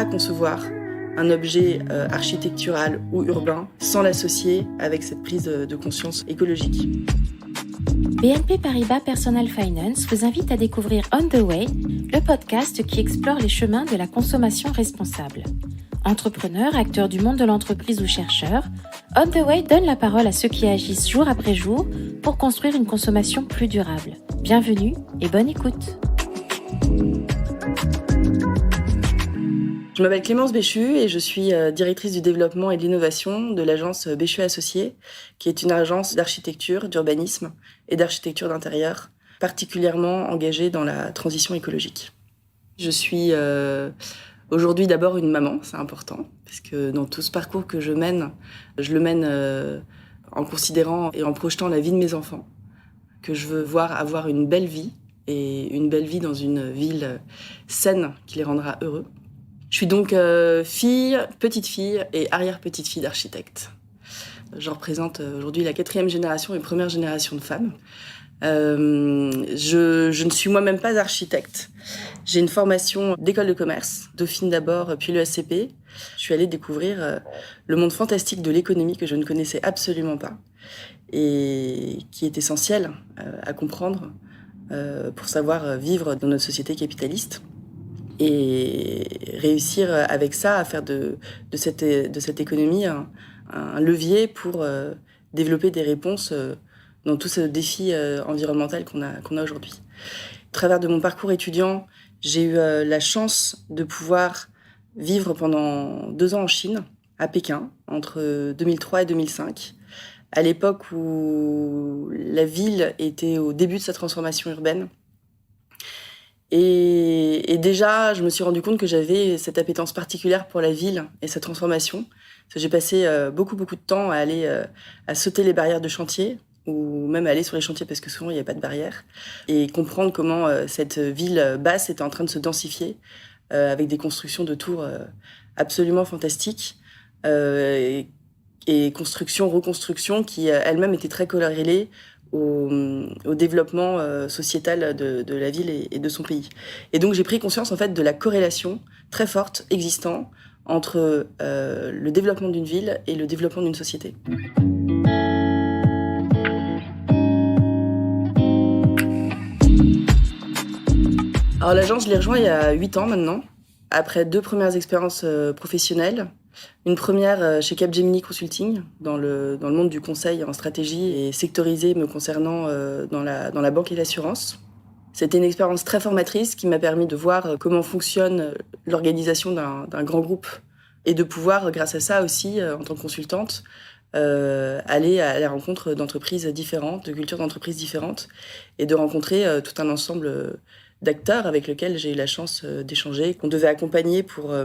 pas concevoir un objet architectural ou urbain sans l'associer avec cette prise de conscience écologique. BNP Paribas Personal Finance vous invite à découvrir On the Way, le podcast qui explore les chemins de la consommation responsable. Entrepreneurs, acteurs du monde de l'entreprise ou chercheurs, On the Way donne la parole à ceux qui agissent jour après jour pour construire une consommation plus durable. Bienvenue et bonne écoute. Je m'appelle Clémence Béchu et je suis directrice du développement et de l'innovation de l'agence Béchu Associés, qui est une agence d'architecture, d'urbanisme et d'architecture d'intérieur, particulièrement engagée dans la transition écologique. Je suis aujourd'hui d'abord une maman, c'est important, parce que dans tout ce parcours que je le mène en considérant et en projetant la vie de mes enfants, que je veux voir avoir une belle vie, et une belle vie dans une ville saine qui les rendra heureux. Je suis donc fille, petite-fille et arrière-petite-fille d'architecte. Je représente aujourd'hui la 4e génération et première génération de femmes. Je ne suis moi-même pas architecte. J'ai une formation d'école de commerce, Dauphine d'abord, puis l'ESCP. Je suis allée découvrir le monde fantastique de l'économie que je ne connaissais absolument pas et qui est essentiel à comprendre pour savoir vivre dans notre société capitaliste. Et réussir avec ça à faire de cette économie un levier pour développer des réponses dans tout ce défi environnemental qu'on a aujourd'hui. Au travers de mon parcours étudiant, j'ai eu la chance de pouvoir vivre pendant 2 ans en Chine, à Pékin, entre 2003 et 2005, à l'époque où la ville était au début de sa transformation urbaine. Et déjà, je me suis rendu compte que j'avais cette appétence particulière pour la ville et sa transformation. Parce que j'ai passé beaucoup de temps à aller à sauter les barrières de chantier, ou même à aller sur les chantiers parce que souvent il n'y a pas de barrières, et comprendre comment cette ville basse était en train de se densifier avec des constructions de tours absolument fantastiques et construction, reconstruction qui elles-mêmes étaient très corrélées au développement sociétal de la ville et de son pays. Et donc j'ai pris conscience en fait de la corrélation très forte existant entre le développement d'une ville et le développement d'une société. Alors l'agence, je l'ai rejoint il y a 8 ans maintenant, après 2 premières expériences professionnelles. Une première chez Capgemini Consulting, dans le monde du conseil en stratégie et sectorisé me concernant dans la banque et l'assurance. C'était une expérience très formatrice qui m'a permis de voir comment fonctionne l'organisation d'un grand groupe et de pouvoir, grâce à ça aussi, en tant que consultante, aller à la rencontre d'entreprises différentes, de cultures d'entreprises différentes et de rencontrer tout un ensemble d'acteurs avec lesquels j'ai eu la chance d'échanger, qu'on devait accompagner pour...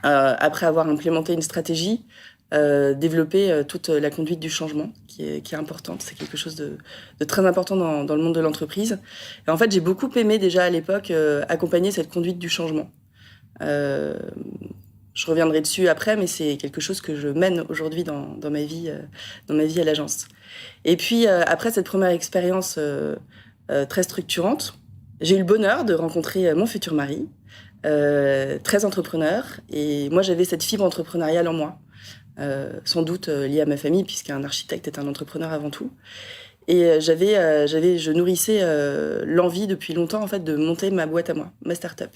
après avoir implémenté une stratégie, développer toute la conduite du changement, qui est importante. C'est quelque chose de très important dans le monde de l'entreprise. Et en fait, j'ai beaucoup aimé déjà à l'époque accompagner cette conduite du changement. Je reviendrai dessus après, mais c'est quelque chose que je mène aujourd'hui dans ma vie à l'agence. Et puis, après cette première expérience très structurante, j'ai eu le bonheur de rencontrer mon futur mari, très entrepreneur, et moi j'avais cette fibre entrepreneuriale en moi, sans doute liée à ma famille puisqu'un architecte est un entrepreneur avant tout, et je nourrissais l'envie depuis longtemps en fait de monter ma boîte à moi, ma start-up,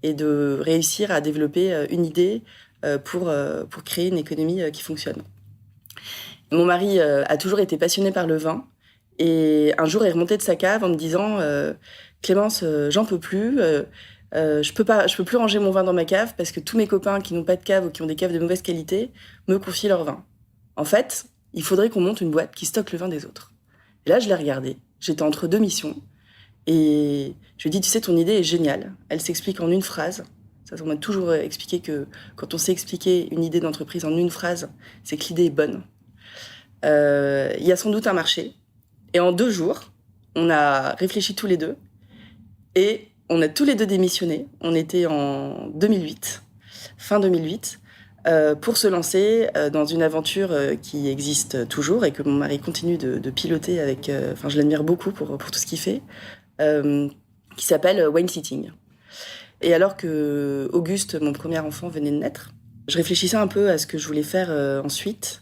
et de réussir à développer une idée pour créer une économie qui fonctionne. Mon mari a toujours été passionné par le vin, et un jour il est remonté de sa cave en me disant Clémence, j'en peux plus. Je peux plus ranger mon vin dans ma cave parce que tous mes copains qui n'ont pas de cave ou qui ont des caves de mauvaise qualité me confient leur vin. En fait, il faudrait qu'on monte une boîte qui stocke le vin des autres. Et là, je l'ai regardé. J'étais entre 2 missions. Et je lui ai dit, tu sais, ton idée est géniale. Elle s'explique en une phrase. Ça, on m'a toujours expliqué que quand on sait expliquer une idée d'entreprise en une phrase, c'est que l'idée est bonne. Il y a sans doute un marché. Et en 2 jours, on a réfléchi tous les deux. Et on a tous les deux démissionné. On était en 2008, fin 2008, pour se lancer dans une aventure qui existe toujours et que mon mari continue de piloter avec... je l'admire beaucoup pour tout ce qu'il fait, qui s'appelle Wine Sitting. Et alors que Auguste, mon premier enfant, venait de naître, je réfléchissais un peu à ce que je voulais faire ensuite.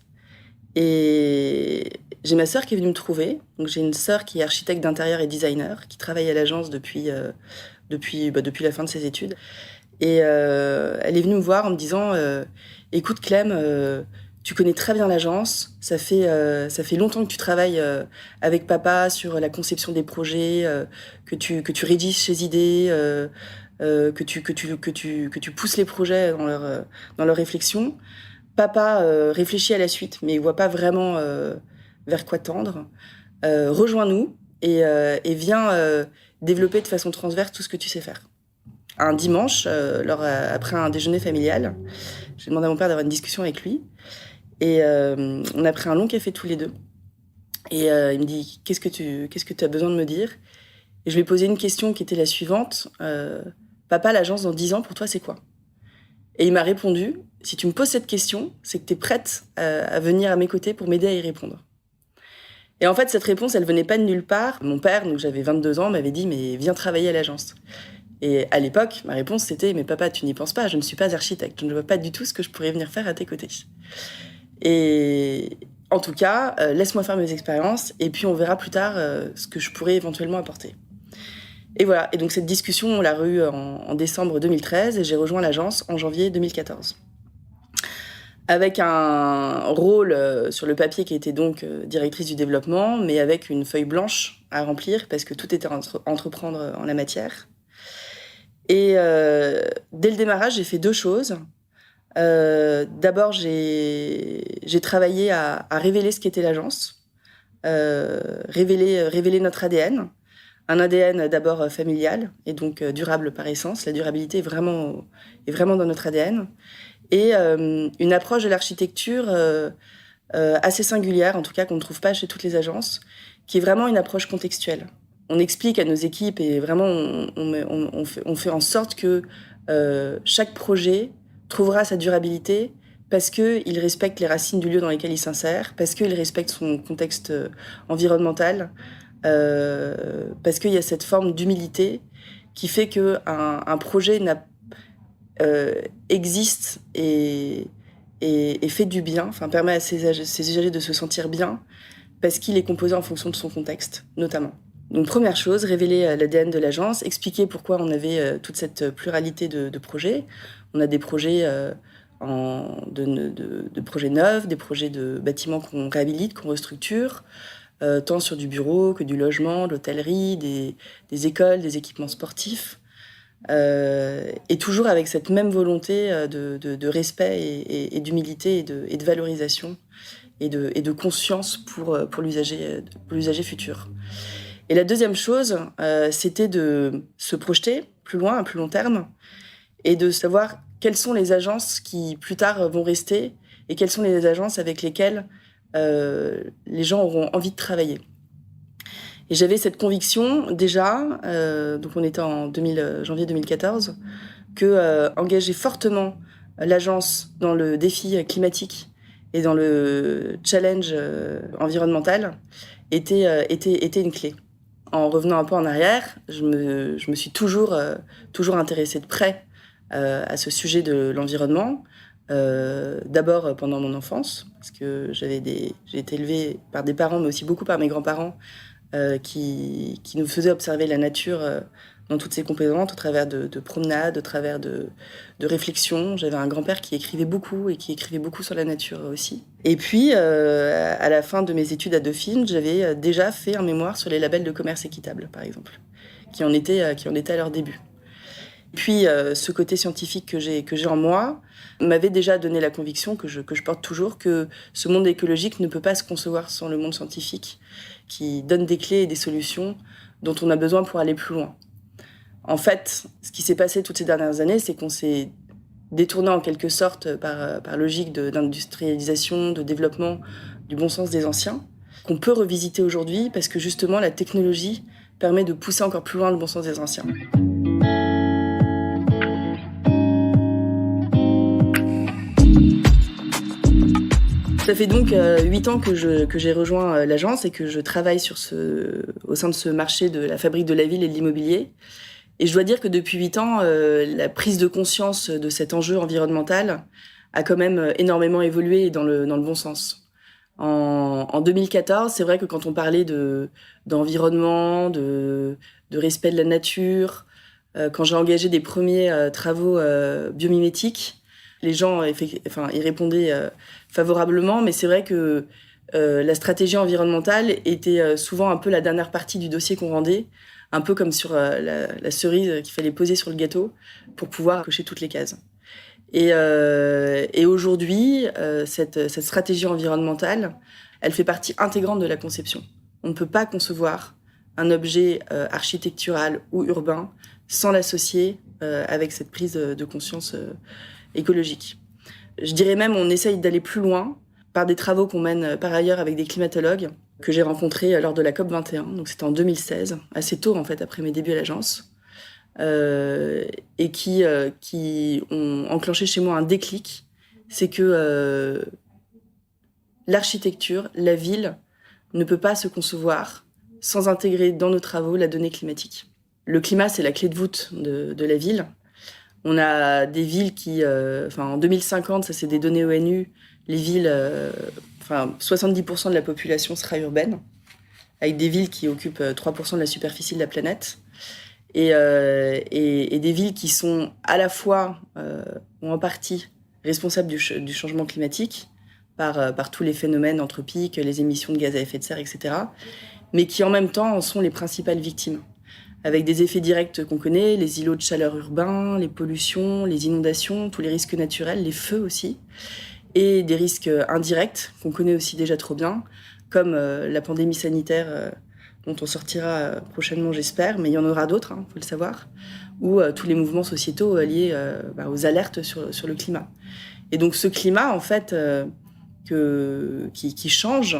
Et j'ai ma sœur qui est venue me trouver. Donc j'ai une sœur qui est architecte d'intérieur et designer, qui travaille à l'agence depuis la fin de ses études. Et elle est venue me voir en me disant écoute Clem, tu connais très bien l'agence, ça fait longtemps que tu travailles avec papa sur la conception des projets, que tu rédiges ses idées, que tu pousses les projets dans leur réflexion. Papa réfléchit à la suite, mais il voit pas vraiment vers quoi tendre. Rejoins-nous et viens développer de façon transverse tout ce que tu sais faire. Un dimanche, après un déjeuner familial, j'ai demandé à mon père d'avoir une discussion avec lui. Et on a pris un long café tous les deux. Et il me dit « Qu'est-ce que tu as besoin de me dire ?» Et je lui ai posé une question qui était la suivante. « Papa, l'agence dans 10 ans, pour toi, c'est quoi ?» Et il m'a répondu « Si tu me poses cette question, c'est que tu es prête à venir à mes côtés pour m'aider à y répondre. » Et en fait, cette réponse, elle venait pas de nulle part. Mon père, donc j'avais 22 ans, m'avait dit « Mais viens travailler à l'agence. » Et à l'époque, ma réponse, c'était « Mais papa, tu n'y penses pas, je ne suis pas architecte. Je ne vois pas du tout ce que je pourrais venir faire à tes côtés. » Et en tout cas, laisse-moi faire mes expériences et puis on verra plus tard ce que je pourrais éventuellement apporter. Et voilà, et donc cette discussion, on l'a eue en décembre 2013 et j'ai rejoint l'agence en janvier 2014. Avec un rôle sur le papier qui était donc directrice du développement, mais avec une feuille blanche à remplir parce que tout était à entreprendre en la matière. Et dès le démarrage, j'ai fait 2 choses. D'abord, j'ai travaillé à révéler ce qu'était l'agence, révéler notre ADN. Un ADN d'abord familial et donc durable par essence. La durabilité est vraiment dans notre ADN. Et une approche de l'architecture assez singulière, en tout cas qu'on ne trouve pas chez toutes les agences, qui est vraiment une approche contextuelle. On explique à nos équipes et vraiment on fait en sorte que chaque projet trouvera sa durabilité parce qu'il respecte les racines du lieu dans lequel il s'insère, parce qu'il respecte son contexte environnemental, parce qu'il y a cette forme d'humilité qui fait qu'un projet existe et fait du bien, enfin permet à ses usagers de se sentir bien, parce qu'il est composé en fonction de son contexte, notamment. Donc première chose, révéler l'ADN de l'agence, expliquer pourquoi on avait toute cette pluralité de projets. On a des projets de projets neufs, des projets de bâtiments qu'on réhabilite, qu'on restructure, tant sur du bureau que du logement, de l'hôtellerie, des écoles, des équipements sportifs. Et toujours avec cette même volonté de respect et d'humilité et de valorisation et de conscience pour l'usager futur. Et la deuxième chose, c'était de se projeter plus loin, à plus long terme, et de savoir quelles sont les agences qui, plus tard, vont rester et quelles sont les agences avec lesquelles les gens auront envie de travailler. Et j'avais cette conviction, déjà, donc on était en janvier 2014, que engager fortement l'agence dans le défi climatique et dans le challenge environnemental était une clé. En revenant un peu en arrière, je me suis toujours intéressée de près à ce sujet de l'environnement. D'abord pendant mon enfance, parce que j'ai été élevée par des parents, mais aussi beaucoup par mes grands-parents, qui nous faisaient observer la nature dans toutes ses composantes, au travers de promenades, au travers de réflexions. J'avais un grand-père qui écrivait beaucoup et qui écrivait beaucoup sur la nature aussi. Et puis, à la fin de mes études à Dauphine, j'avais déjà fait un mémoire sur les labels de commerce équitable, par exemple, qui en étaient à leur début. Puis, ce côté scientifique que j'ai en moi m'avait déjà donné la conviction que je porte toujours, que ce monde écologique ne peut pas se concevoir sans le monde scientifique, qui donne des clés et des solutions dont on a besoin pour aller plus loin. En fait, ce qui s'est passé toutes ces dernières années, c'est qu'on s'est détourné en quelque sorte par logique d'industrialisation, de développement du bon sens des anciens, qu'on peut revisiter aujourd'hui parce que justement la technologie permet de pousser encore plus loin le bon sens des anciens. Ça fait donc 8 ans que j'ai rejoint l'agence et que je travaille au sein de ce marché de la fabrique de la ville et de l'immobilier. Et je dois dire que depuis 8 ans, la prise de conscience de cet enjeu environnemental a quand même énormément évolué dans le bon sens. En 2014, c'est vrai que quand on parlait d'environnement, de respect de la nature, quand j'ai engagé des premiers travaux biomimétiques, les gens y répondaient favorablement, mais c'est vrai que la stratégie environnementale était souvent un peu la dernière partie du dossier qu'on rendait, un peu comme sur la cerise qu'il fallait poser sur le gâteau pour pouvoir cocher toutes les cases. Et aujourd'hui, cette stratégie environnementale, elle fait partie intégrante de la conception. On ne peut pas concevoir un objet architectural ou urbain sans l'associer avec cette prise de conscience écologique. Je dirais même, on essaye d'aller plus loin par des travaux qu'on mène par ailleurs avec des climatologues que j'ai rencontrés lors de la COP21, donc c'était en 2016, assez tôt en fait après mes débuts à l'agence, et qui ont enclenché chez moi un déclic, c'est que l'architecture, la ville, ne peut pas se concevoir sans intégrer dans nos travaux la donnée climatique. Le climat, c'est la clé de voûte de la ville. On a des villes qui, en 2050, ça c'est des données ONU, les villes, 70% de la population sera urbaine, avec des villes qui occupent 3% de la superficie de la planète, et des villes qui sont à la fois, ou en partie, responsables du changement climatique, par tous les phénomènes anthropiques, les émissions de gaz à effet de serre, etc., mais qui en même temps en sont les principales victimes, avec des effets directs qu'on connaît, les îlots de chaleur urbains, les pollutions, les inondations, tous les risques naturels, les feux aussi, et des risques indirects qu'on connaît aussi déjà trop bien, comme la pandémie sanitaire dont on sortira prochainement, j'espère, mais il y en aura d'autres, faut le savoir, ou tous les mouvements sociétaux liés aux alertes sur le climat. Et donc ce climat, en fait, qui change,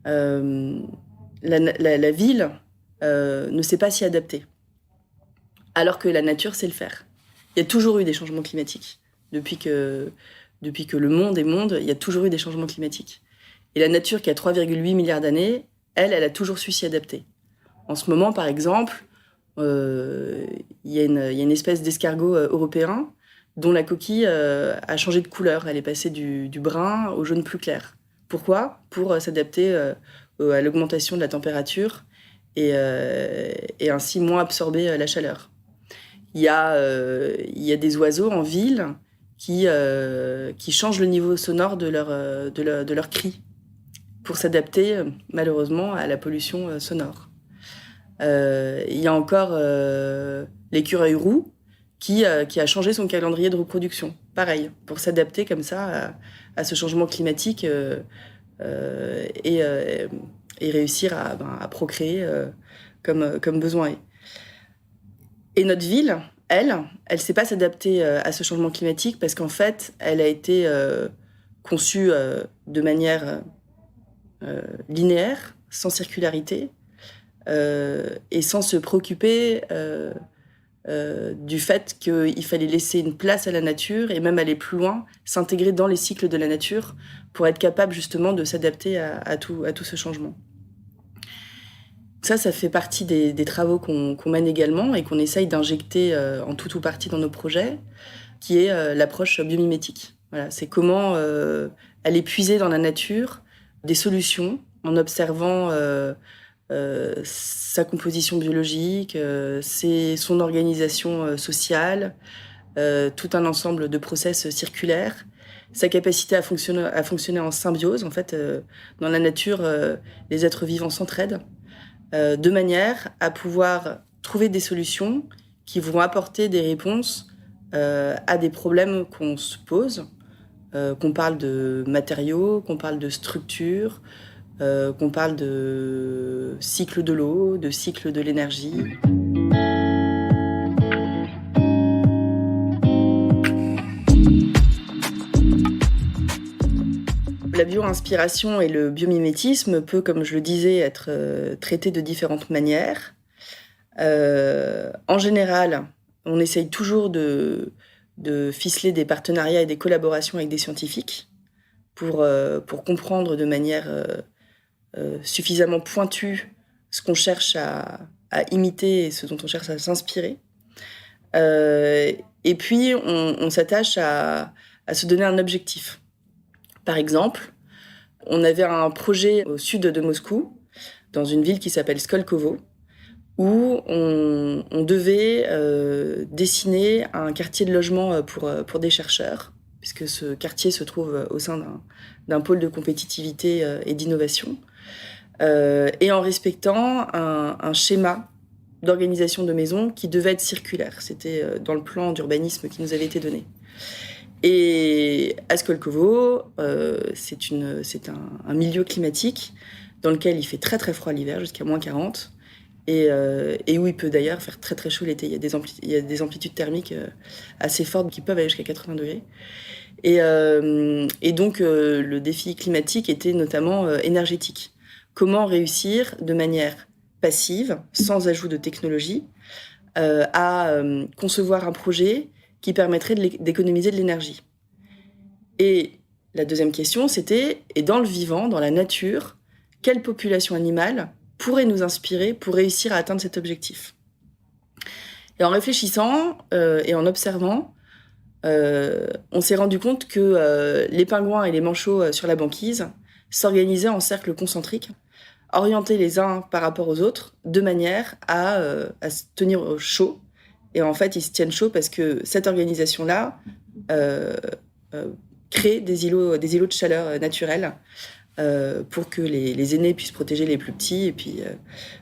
la ville ne sait pas s'y adapter, alors que la nature sait le faire. Il y a toujours eu des changements climatiques. Depuis que le monde est monde, il y a toujours eu des changements climatiques. Et la nature, qui a 3,8 milliards d'années, elle a toujours su s'y adapter. En ce moment, par exemple, il y a une espèce d'escargot européen dont la coquille a changé de couleur. Elle est passée du brun au jaune plus clair. Pourquoi ? Pour s'adapter à l'augmentation de la température et ainsi moins absorber la chaleur. Il y a des oiseaux en ville qui changent le niveau sonore de leur cri pour s'adapter malheureusement à la pollution sonore. Il y a encore l'écureuil roux qui a changé son calendrier de reproduction, pareil, pour s'adapter comme ça à ce changement climatique et réussir à procréer comme besoin est. Et notre ville, elle sait pas s'adapter à ce changement climatique parce qu'en fait, elle a été conçue de manière linéaire, sans circularité, et sans se préoccuper du fait qu'il fallait laisser une place à la nature et même aller plus loin, s'intégrer dans les cycles de la nature pour être capable justement de s'adapter à tout ce changement. Ça fait partie des travaux qu'on mène également et qu'on essaye d'injecter en tout ou partie dans nos projets, qui est l'approche biomimétique. Voilà, c'est comment aller puiser dans la nature des solutions en observant sa composition biologique, son organisation sociale, tout un ensemble de process circulaires, sa capacité à fonctionner en symbiose. En fait, dans la nature, les êtres vivants s'entraident de manière à pouvoir trouver des solutions qui vont apporter des réponses à des problèmes qu'on se pose, qu'on parle de matériaux, qu'on parle de structure, qu'on parle de cycle de l'eau, de cycle de l'énergie. La bio-inspiration et le biomimétisme peut, comme je le disais, être traité de différentes manières. En général, on essaye toujours de ficeler des partenariats et des collaborations avec des scientifiques pour comprendre de manière suffisamment pointue ce qu'on cherche à imiter et ce dont on cherche à s'inspirer. Et puis, on s'attache à se donner un objectif. Par exemple, on avait un projet au sud de Moscou, dans une ville qui s'appelle Skolkovo, où on devait dessiner un quartier de logement pour des chercheurs, puisque ce quartier se trouve au sein d'un pôle de compétitivité et d'innovation, et en respectant un schéma d'organisation de maisons qui devait être circulaire. C'était dans le plan d'urbanisme qui nous avait été donné. Et à Skolkovo, c'est un milieu climatique dans lequel il fait très très froid l'hiver, jusqu'à -40, et où il peut d'ailleurs faire très très chaud l'été. Il y a des amplitudes thermiques assez fortes qui peuvent aller jusqu'à 80 degrés. Et donc le défi climatique était notamment énergétique. Comment réussir de manière passive, sans ajout de technologie, à concevoir un projet qui permettrait d'économiser de l'énergie. Et la deuxième question, c'était, et dans le vivant, dans la nature, quelle population animale pourrait nous inspirer pour réussir à atteindre cet objectif? Et en réfléchissant et en observant, on s'est rendu compte que les pingouins et les manchots sur la banquise s'organisaient en cercles concentriques, orientés les uns par rapport aux autres, de manière à se tenir chaud. Et en fait, ils se tiennent chaud parce que cette organisation-là crée des îlots de chaleur naturels pour que les aînés puissent protéger les plus petits et puis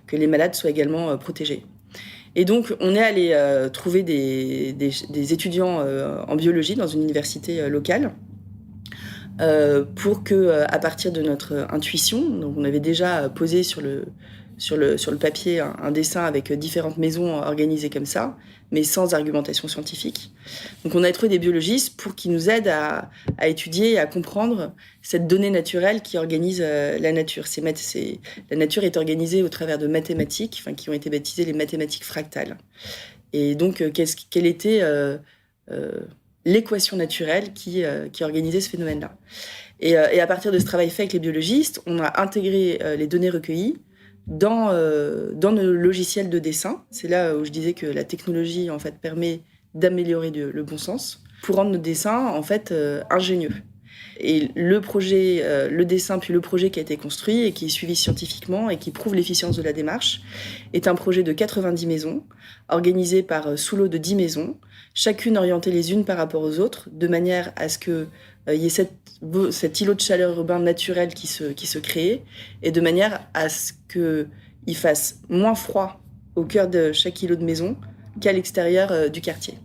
que les malades soient également protégés. Et donc, on est allé trouver des étudiants en biologie dans une université locale pour que, à partir de notre intuition, donc on avait déjà posé sur le papier un dessin avec différentes maisons organisées comme ça, mais sans argumentation scientifique. Donc on a trouvé des biologistes pour qu'ils nous aident à étudier et à comprendre cette donnée naturelle qui organise la nature. La nature est organisée au travers de mathématiques, qui ont été baptisées les mathématiques fractales. Et donc, quelle était l'équation naturelle qui organisait ce phénomène-là. Et à partir de ce travail fait avec les biologistes, on a intégré les données recueillies dans nos logiciels de dessin. C'est là où je disais que la technologie en fait permet d'améliorer le bon sens pour rendre nos dessins en fait ingénieux. Et le projet, le dessin puis le projet qui a été construit et qui est suivi scientifiquement et qui prouve l'efficience de la démarche est un projet de 90 maisons organisé par sous-lot de 10 maisons, chacune orientée les unes par rapport aux autres, de manière à ce que il y ait cet îlot de chaleur urbain naturel qui se crée, et de manière à ce qu'il fasse moins froid au cœur de chaque îlot de maison qu'à l'extérieur du quartier.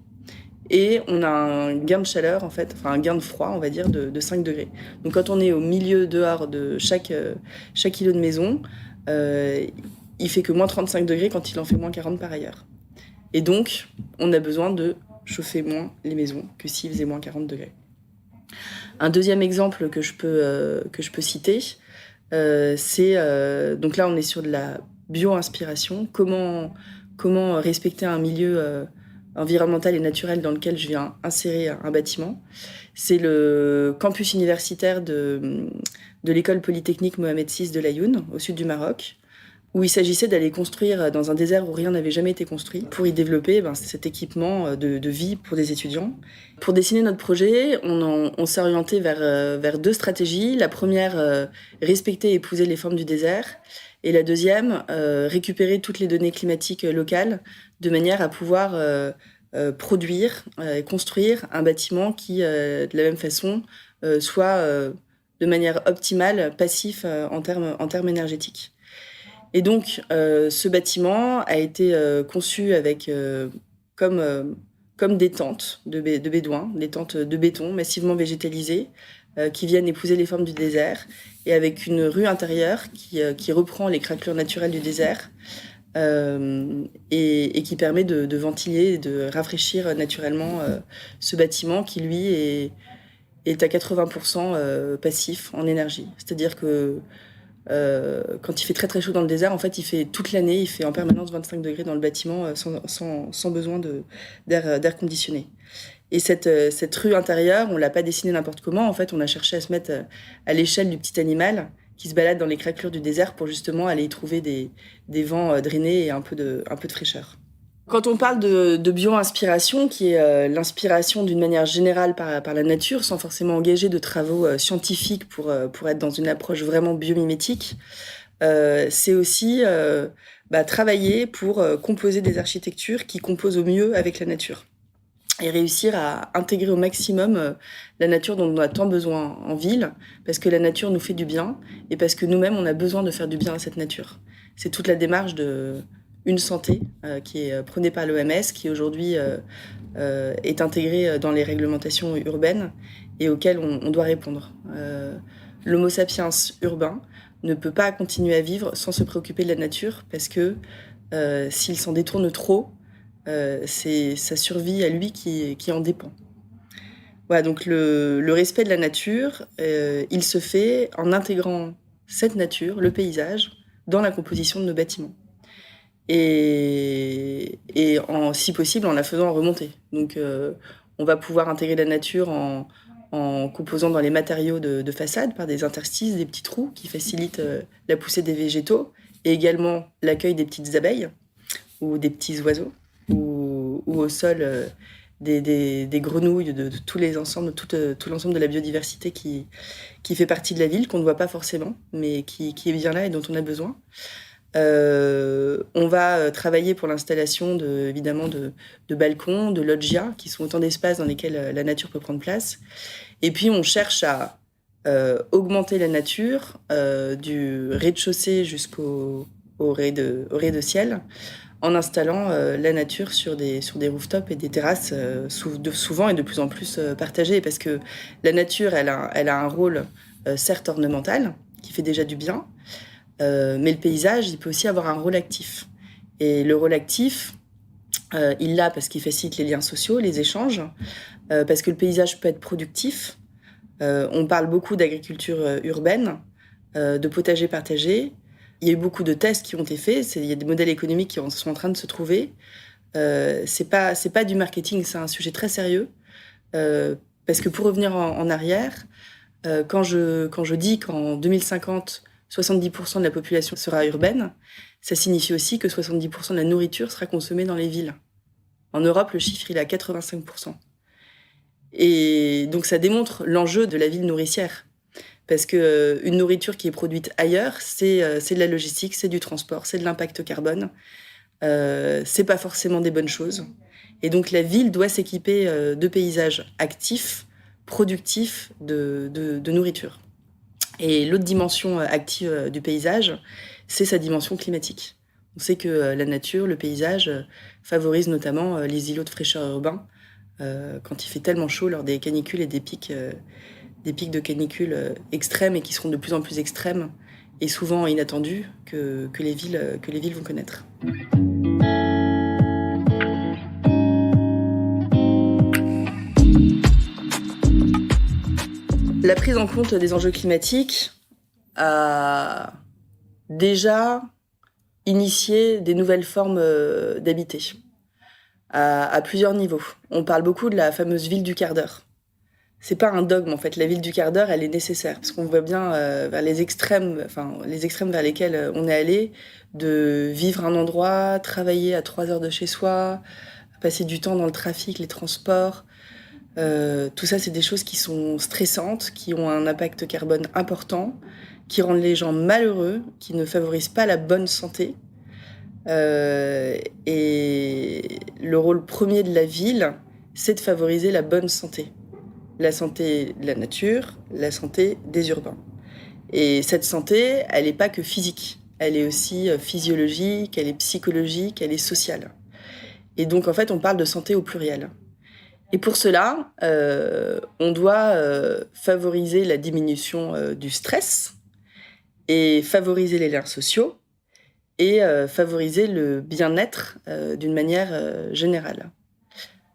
Et on a un gain de chaleur, en fait, enfin un gain de froid, on va dire, de 5 degrés. Donc quand on est au milieu dehors de chaque îlot de maison, il fait que -35 degrés quand il en fait -40 par ailleurs. Et donc, on a besoin de chauffer moins les maisons que s'il faisait -40 degrés. Un deuxième exemple que je peux citer, c'est... donc là, on est sur de la bio-inspiration. Comment respecter un milieu environnemental et naturel dans lequel je viens insérer un bâtiment. C'est le campus universitaire de l'école polytechnique Mohamed VI de Laayoune, au sud du Maroc, où il s'agissait d'aller construire dans un désert où rien n'avait jamais été construit, pour y développer cet équipement de vie pour des étudiants. Pour dessiner notre projet, on s'est orienté vers deux stratégies. La première, respecter et épouser les formes du désert. Et la deuxième, récupérer toutes les données climatiques locales de manière à pouvoir produire et construire un bâtiment qui, de la même façon, soit de manière optimale, passif en termes énergétiques. Et donc, ce bâtiment a été conçu avec comme des tentes de bédouins, des tentes de béton massivement végétalisées qui viennent épouser les formes du désert, et avec une rue intérieure qui reprend les craquelures naturelles du désert et qui permet de ventiler et de rafraîchir naturellement ce bâtiment qui, lui, est à 80% passif en énergie. C'est-à-dire que quand il fait très très chaud dans le désert, en fait, il fait toute l'année, il fait en permanence 25 degrés dans le bâtiment sans besoin d'air conditionné. Et cette rue intérieure, on l'a pas dessinée n'importe comment. En fait, on a cherché à se mettre à l'échelle du petit animal qui se balade dans les craquelures du désert pour justement aller y trouver des vents drainés et un peu de fraîcheur. Quand on parle de bio-inspiration, qui est l'inspiration d'une manière générale par la nature, sans forcément engager de travaux scientifiques pour être dans une approche vraiment biomimétique, c'est aussi travailler pour composer des architectures qui composent au mieux avec la nature et réussir à intégrer au maximum la nature dont on a tant besoin en ville, parce que la nature nous fait du bien et parce que nous-mêmes, on a besoin de faire du bien à cette nature. C'est toute la démarche de Une Santé qui est prônée par l'OMS, qui aujourd'hui est intégrée dans les réglementations urbaines et auxquelles on doit répondre. L'homo sapiens urbain ne peut pas continuer à vivre sans se préoccuper de la nature, parce que s'il s'en détourne trop, c'est sa survie à lui qui en dépend. Voilà, donc le respect de la nature, il se fait en intégrant cette nature, le paysage, dans la composition de nos bâtiments. Et si possible, en la faisant remonter. Donc on va pouvoir intégrer la nature en composant dans les matériaux de façade par des interstices, des petits trous qui facilitent la poussée des végétaux, et également l'accueil des petites abeilles ou des petits oiseaux, ou au sol des grenouilles, de tous les ensembles, tout l'ensemble de la biodiversité qui fait partie de la ville, qu'on ne voit pas forcément, mais qui est bien là et dont on a besoin. On va travailler pour l'installation évidemment de balcons, de loggias, qui sont autant d'espaces dans lesquels la nature peut prendre place. Et puis on cherche à augmenter la nature du rez-de-chaussée jusqu'au rez-de-ciel, en installant la nature sur des rooftops et des terrasses souvent et de plus en plus partagées, parce que la nature, elle a un rôle certes ornemental, qui fait déjà du bien, mais le paysage, il peut aussi avoir un rôle actif. Et le rôle actif, il l'a parce qu'il facilite les liens sociaux, les échanges, parce que le paysage peut être productif. On parle beaucoup d'agriculture urbaine, de potager partagé. Il y a eu beaucoup de tests qui ont été faits. Il y a des modèles économiques qui sont en train de se trouver. C'est pas du marketing, c'est un sujet très sérieux. Parce que pour revenir en arrière, quand je dis qu'en 2050, 70% de la population sera urbaine, ça signifie aussi que 70% de la nourriture sera consommée dans les villes. En Europe, le chiffre, il est à 85%. Et donc, ça démontre l'enjeu de la ville nourricière. Parce qu'une nourriture qui est produite ailleurs, c'est de la logistique, c'est du transport, c'est de l'impact carbone. C'est pas forcément des bonnes choses. Et donc, la ville doit s'équiper de paysages actifs, productifs de nourriture. Et l'autre dimension active du paysage, c'est sa dimension climatique. On sait que la nature, le paysage, favorise notamment les îlots de fraîcheur urbains quand il fait tellement chaud lors des canicules et des pics de canicules extrêmes, et qui seront de plus en plus extrêmes et souvent inattendus que les villes vont connaître. La prise en compte des enjeux climatiques a déjà initié des nouvelles formes d'habiter à plusieurs niveaux. On parle beaucoup de la fameuse ville du quart d'heure. C'est pas un dogme, en fait. La ville du quart d'heure, elle est nécessaire, parce qu'on voit bien vers les extrêmes vers lesquels on est allé, de vivre un endroit, travailler à 3 heures de chez soi, passer du temps dans le trafic, les transports. Tout ça, c'est des choses qui sont stressantes, qui ont un impact carbone important, qui rendent les gens malheureux, qui ne favorisent pas la bonne santé. Et le rôle premier de la ville, c'est de favoriser la bonne santé. La santé de la nature, la santé des urbains. Et cette santé, elle n'est pas que physique. Elle est aussi physiologique, elle est psychologique, elle est sociale. Et donc, en fait, on parle de santé au pluriel. Et pour cela, on doit favoriser la diminution du stress et favoriser les liens sociaux et favoriser le bien-être d'une manière générale.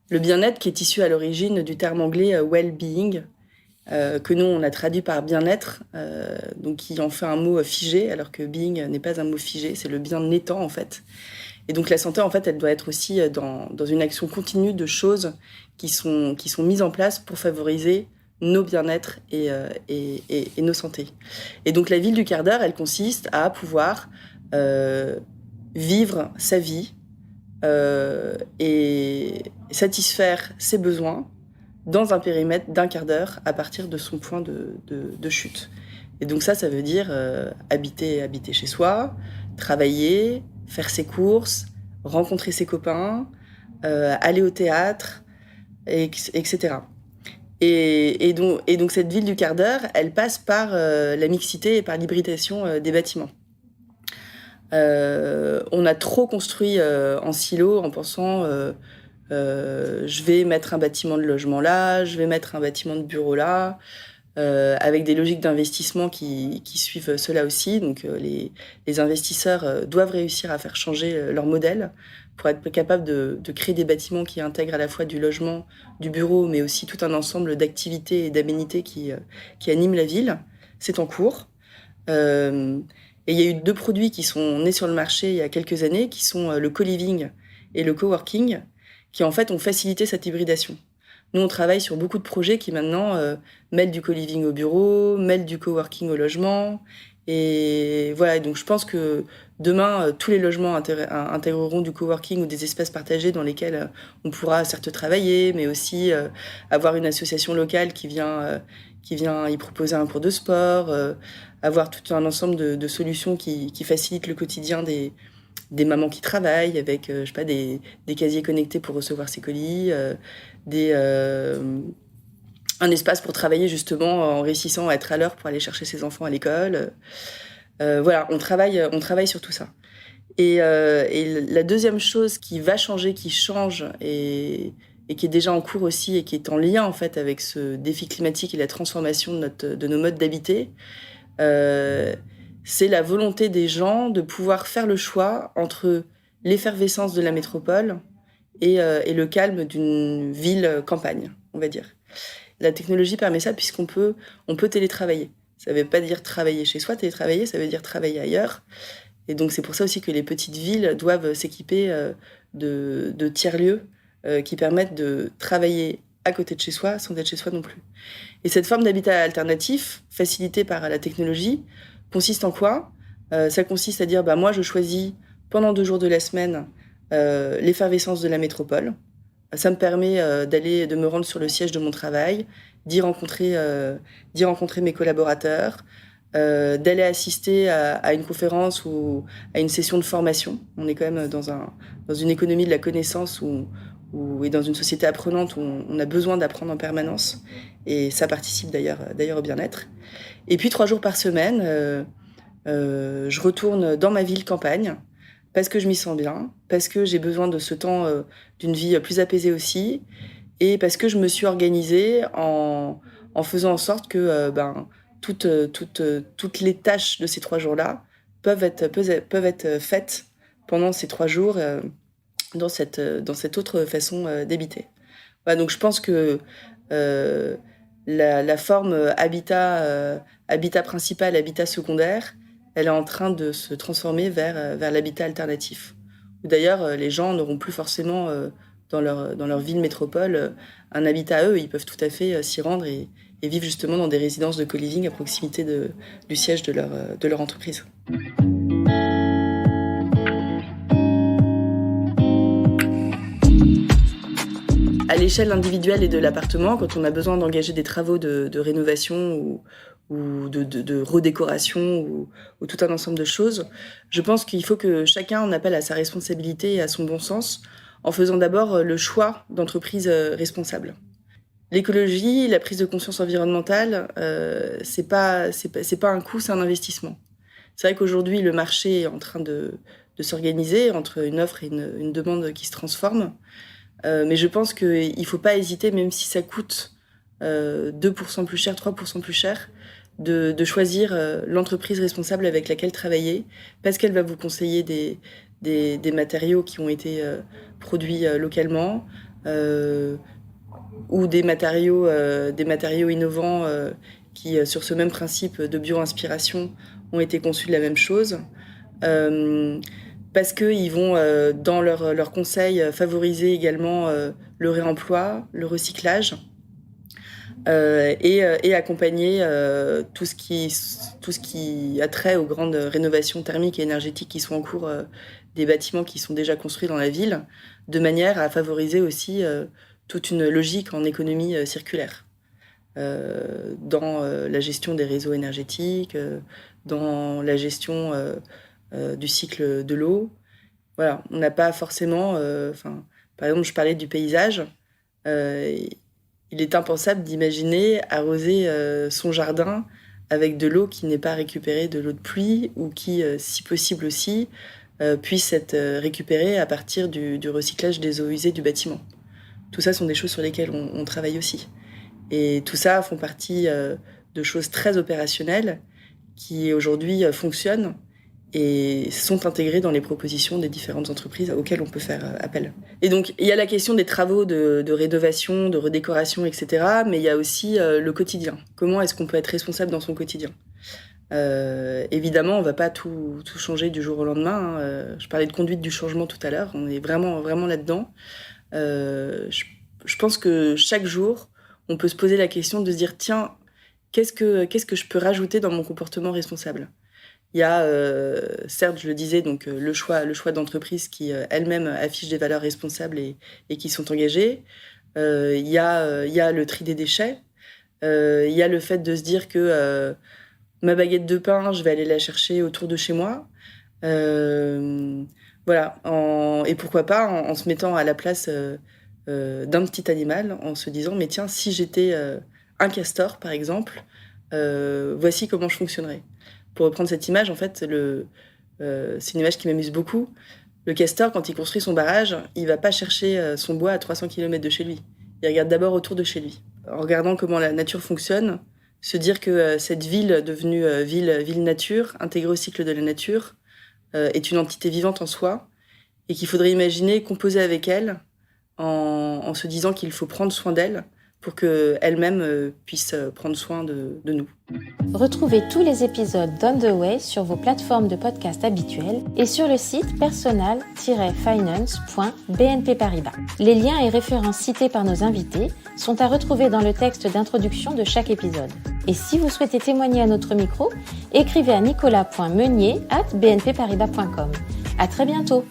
Le bien-être qui est issu à l'origine du terme anglais well-being, que nous, on a traduit par bien-être, donc qui en fait un mot figé, alors que being n'est pas un mot figé, c'est le bien-étant, en fait. Et donc la santé, en fait, elle doit être aussi dans une action continue de choses qui sont mises en place pour favoriser nos bien-être et nos santé. Et donc la ville du quart d'heure, elle consiste à pouvoir vivre sa vie et satisfaire ses besoins dans un périmètre d'un quart d'heure à partir de son point de chute. Et donc ça veut dire habiter chez soi, travailler, faire ses courses, rencontrer ses copains, aller au théâtre, etc. Et donc cette ville du quart d'heure, elle passe par la mixité et par l'hybridation des bâtiments. On a trop construit en silo en pensant je vais mettre un bâtiment de logement là, je vais mettre un bâtiment de bureau là, avec des logiques d'investissement qui suivent cela aussi. Donc les investisseurs doivent réussir à faire changer leur modèle pour être capables de créer des bâtiments qui intègrent à la fois du logement, du bureau, mais aussi tout un ensemble d'activités et d'aménités qui animent la ville. C'est en cours. Et il y a eu 2 produits qui sont nés sur le marché il y a quelques années, qui sont le co-living et le coworking, qui en fait ont facilité cette hybridation. Nous, on travaille sur beaucoup de projets qui maintenant mêlent du co-living au bureau, mêlent du coworking au logement. Et voilà, donc je pense que demain, tous les logements intégreront du coworking ou des espaces partagés dans lesquels on pourra certes travailler, mais aussi avoir une association locale qui vient y proposer un cours de sport, avoir tout un ensemble de solutions qui facilitent le quotidien des mamans qui travaillent avec, je sais pas, des casiers connectés pour recevoir ses colis, un espace pour travailler justement en réussissant à être à l'heure pour aller chercher ses enfants à l'école. Voilà, on travaille sur tout ça. Et la deuxième chose qui va changer, qui change et qui est déjà en cours aussi et qui est en lien en fait avec ce défi climatique et la transformation de nos modes d'habiter, c'est la volonté des gens de pouvoir faire le choix entre l'effervescence de la métropole et le calme d'une ville campagne, on va dire. La technologie permet ça puisqu'on peut télétravailler. Ça ne veut pas dire travailler chez soi, télétravailler, ça veut dire travailler ailleurs. Et donc c'est pour ça aussi que les petites villes doivent s'équiper de tiers-lieux qui permettent de travailler à côté de chez soi sans être chez soi non plus. Et cette forme d'habitat alternatif, facilitée par la technologie, consiste en quoi ? Ça consiste à dire, moi je choisis pendant 2 jours de la semaine l'effervescence de la métropole. Ça me permet de me rendre sur le siège de mon travail, d'y rencontrer mes collaborateurs, d'aller assister à une conférence ou à une session de formation. On est quand même dans une économie de la connaissance et dans une société apprenante où on a besoin d'apprendre en permanence. Et ça participe d'ailleurs au bien-être. Et puis 3 jours par semaine, je retourne dans ma ville campagne parce que je m'y sens bien, parce que j'ai besoin de ce temps d'une vie plus apaisée aussi, et parce que je me suis organisée en faisant en sorte que toutes les tâches de ces 3 jours-là peuvent être faites pendant ces 3 jours dans cette autre façon d'habiter. Voilà, donc je pense que la forme habitat principal, habitat secondaire, elle est en train de se transformer vers l'habitat alternatif. D'ailleurs, les gens n'auront plus forcément dans leur ville métropole un habitat à eux. Ils peuvent tout à fait s'y rendre et vivre justement dans des résidences de co-living à proximité du siège de leur entreprise. À l'échelle individuelle et de l'appartement, quand on a besoin d'engager des travaux de rénovation ou de redécoration ou tout un ensemble de choses, je pense qu'il faut que chacun en appelle à sa responsabilité et à son bon sens en faisant d'abord le choix d'entreprises responsables. L'écologie, la prise de conscience environnementale, c'est pas un coût, c'est un investissement. C'est vrai qu'aujourd'hui, le marché est en train de s'organiser entre une offre et une demande qui se transforme. Mais je pense qu'il ne faut pas hésiter, même si ça coûte 2% plus cher, 3% plus cher, de choisir l'entreprise responsable avec laquelle travailler, parce qu'elle va vous conseiller des matériaux qui ont été produits localement, ou des matériaux innovants qui, sur ce même principe de bio-inspiration, ont été conçus de la même chose. Parce qu'ils vont, dans leurs conseils, favoriser également le réemploi, le recyclage. et accompagner tout ce qui a trait aux grandes rénovations thermiques et énergétiques qui sont en cours des bâtiments qui sont déjà construits dans la ville, de manière à favoriser aussi toute une logique en économie circulaire dans la gestion des réseaux énergétiques, dans la gestion du cycle de l'eau. Voilà, on n'a pas forcément... par exemple, je parlais du paysage. Il est impensable d'imaginer arroser son jardin avec de l'eau qui n'est pas récupérée de l'eau de pluie ou qui, si possible aussi, puisse être récupérée à partir du recyclage des eaux usées du bâtiment. Tout ça sont des choses sur lesquelles on travaille aussi. Et tout ça font partie de choses très opérationnelles qui aujourd'hui fonctionnent et sont intégrées dans les propositions des différentes entreprises auxquelles on peut faire appel. Et donc, il y a la question des travaux de rénovation, de redécoration, etc. Mais il y a aussi le quotidien. Comment est-ce qu'on peut être responsable dans son quotidien ? Évidemment, on ne va pas tout changer du jour au lendemain. Je parlais de conduite du changement tout à l'heure. On est vraiment, vraiment là-dedans. Je pense que chaque jour, on peut se poser la question de se dire, tiens, qu'est-ce que je peux rajouter dans mon comportement responsable ? Il y a, certes, je le disais, donc le choix d'entreprises qui elles-mêmes affichent des valeurs responsables et qui sont engagées. Il y a le tri des déchets. Il y a le fait de se dire que ma baguette de pain, je vais aller la chercher autour de chez moi. Voilà. Et pourquoi pas en se mettant à la place d'un petit animal, en se disant, mais tiens, si j'étais un castor, par exemple, voici comment je fonctionnerais. Pour reprendre cette image, en fait, c'est une image qui m'amuse beaucoup. Le castor, quand il construit son barrage, il va pas chercher son bois à 300 km de chez lui. Il regarde d'abord autour de chez lui. En regardant comment la nature fonctionne, se dire que cette ville devenue ville nature, intégrée au cycle de la nature, est une entité vivante en soi et qu'il faudrait imaginer composer avec elle en se disant qu'il faut prendre soin d'elle pour qu'elle-même puisse prendre soin de nous. Retrouvez tous les épisodes d'On the Way sur vos plateformes de podcast habituelles et sur le site personal-finance.bnp Paribas. Les liens et références cités par nos invités sont à retrouver dans le texte d'introduction de chaque épisode. Et si vous souhaitez témoigner à notre micro, écrivez à nicolas.meunier@bnpparibas.com. À très bientôt!